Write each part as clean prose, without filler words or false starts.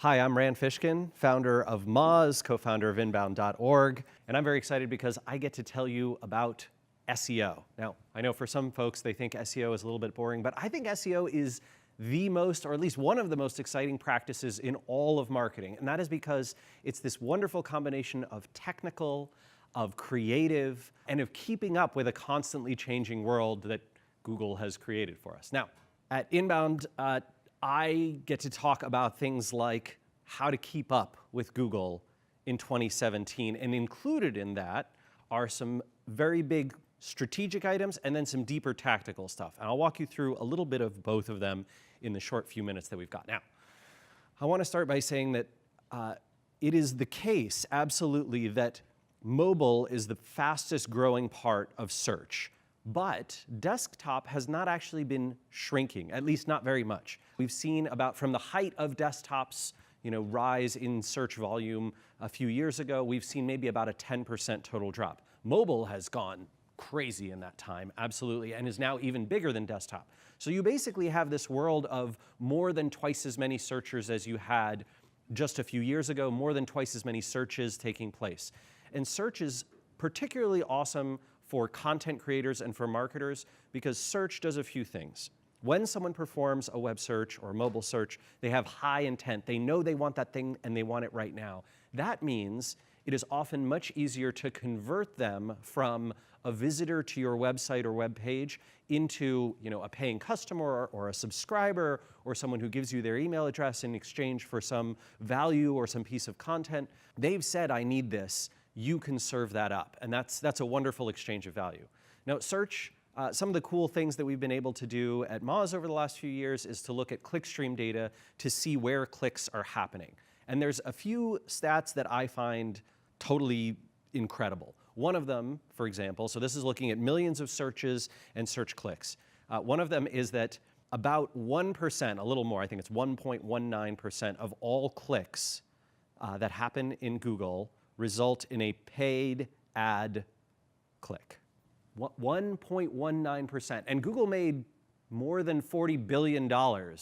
Hi, I'm Fishkin, founder of Moz, co-founder of inbound.org, and I'm very excited because I get to tell you about SEO. Now, I know for some folks they think SEO is a little bit boring, but I think SEO is the most, or at least one of the most exciting practices in all of marketing, and that is because it's this wonderful combination of technical, of creative, and of keeping up with a constantly changing world that Google has created for us. Now, at Inbound, I get to talk about things like how to keep up with Google in 2017, and included in that are some very big strategic items and then some deeper tactical stuff. And I'll walk you through a little bit of both of them in the short few minutes that we've got. Now, I want to start by saying that it is the case, absolutely, that mobile is the fastest growing part of search. But desktop has not actually been shrinking, at least not very much. We've seen about from the height of desktops, rise in search volume a few years ago, we've seen maybe about a 10% total drop. Mobile has gone crazy in that time, absolutely, and is now even bigger than desktop. So you basically have this world of more than twice as many searchers as you had just a few years ago, more than twice as many searches taking place. And search is particularly awesome for content creators and for marketers because search does a few things. When someone performs a web search or a mobile search, they have high intent. They know they want that thing and they want it right now. That means it is often much easier to convert them from a visitor to your website or web page into a paying customer or a subscriber or someone who gives you their email address in exchange for some value or some piece of content. They've said, I need this. You can serve that up. And that's a wonderful exchange of value. Now, search, some of the cool things that we've been able to do at Moz over the last few years is to look at clickstream data to see where clicks are happening. And there's a few stats that I find totally incredible. One of them, for example, so this is looking at millions of searches and search clicks. One of them is that about 1%, a little more, I think it's 1.19% of all clicks that happen in Google result in a paid ad click. 1.19%. And Google made more than $40 billion on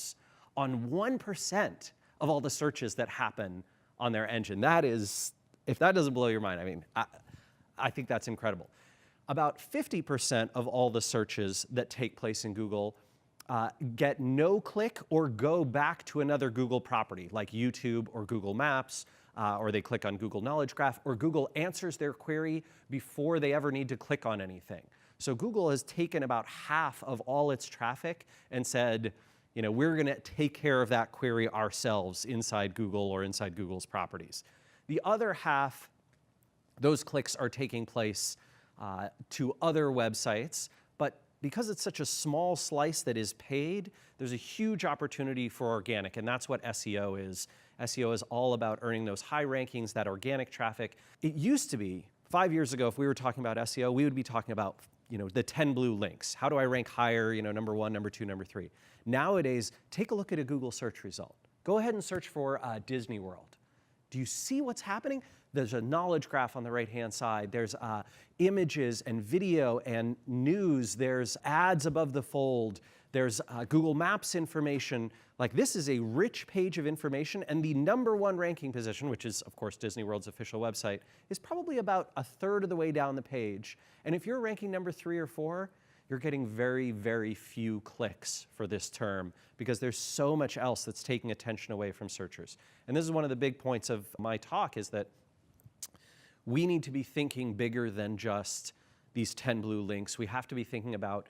1% of all the searches that happen on their engine. That is, if that doesn't blow your mind, I mean, I think that's incredible. About 50% of all the searches that take place in Google get no click or go back to another Google property like YouTube or Google Maps, or they click on Google Knowledge Graph, or Google answers their query before they ever need to click on anything. So Google has taken about half of all its traffic and said, we're going to take care of that query ourselves inside Google or inside Google's properties. The other half, those clicks are taking place to other websites, but because it's such a small slice that is paid, there's a huge opportunity for organic, and that's what SEO is. SEO is all about earning those high rankings, that organic traffic. It used to be, 5 years ago, if we were talking about SEO, we would be talking about the 10 blue links. How do I rank higher, number 1, number 2, number 3? Nowadays, take a look at a Google search result. Go ahead and search for Disney World. Do you see what's happening? There's a knowledge graph on the right-hand side. There's images and video and news. There's ads above the fold. There's Google Maps information. Like, this is a rich page of information, and the number 1 ranking position, which is, of course, Disney World's official website, is probably about a third of the way down the page. And if you're ranking number 3 or 4, you're getting very, very few clicks for this term because there's so much else that's taking attention away from searchers. And this is one of the big points of my talk, is that we need to be thinking bigger than just these 10 blue links. We have to be thinking about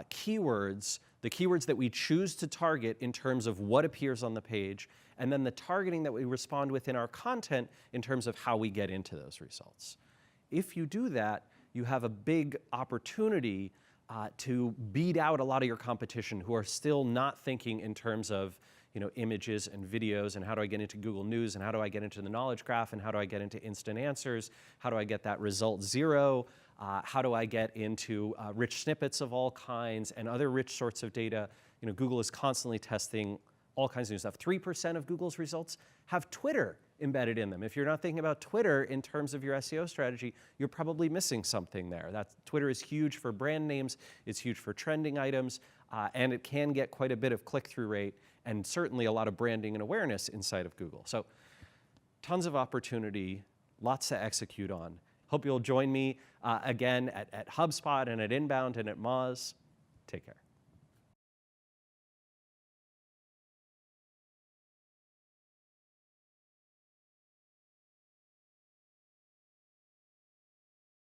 keywords, the keywords that we choose to target in terms of what appears on the page, and then the targeting that we respond with in our content in terms of how we get into those results. If you do that, you have a big opportunity to beat out a lot of your competition who are still not thinking in terms of images and videos, and how do I get into Google News, and how do I get into the knowledge graph, and how do I get into instant answers, how do I get that result 0, how do I get into rich snippets of all kinds and other rich sorts of data. Google is constantly testing all kinds of new stuff. 3% of Google's results have Twitter embedded in them. If you're not thinking about Twitter in terms of your SEO strategy, you're probably missing something there. Twitter is huge for brand names, it's huge for trending items, and it can get quite a bit of click-through rate. and certainly a lot of branding and awareness inside of Google. So tons of opportunity, lots to execute on. Hope you'll join me again at HubSpot and at Inbound and at Moz. Take care.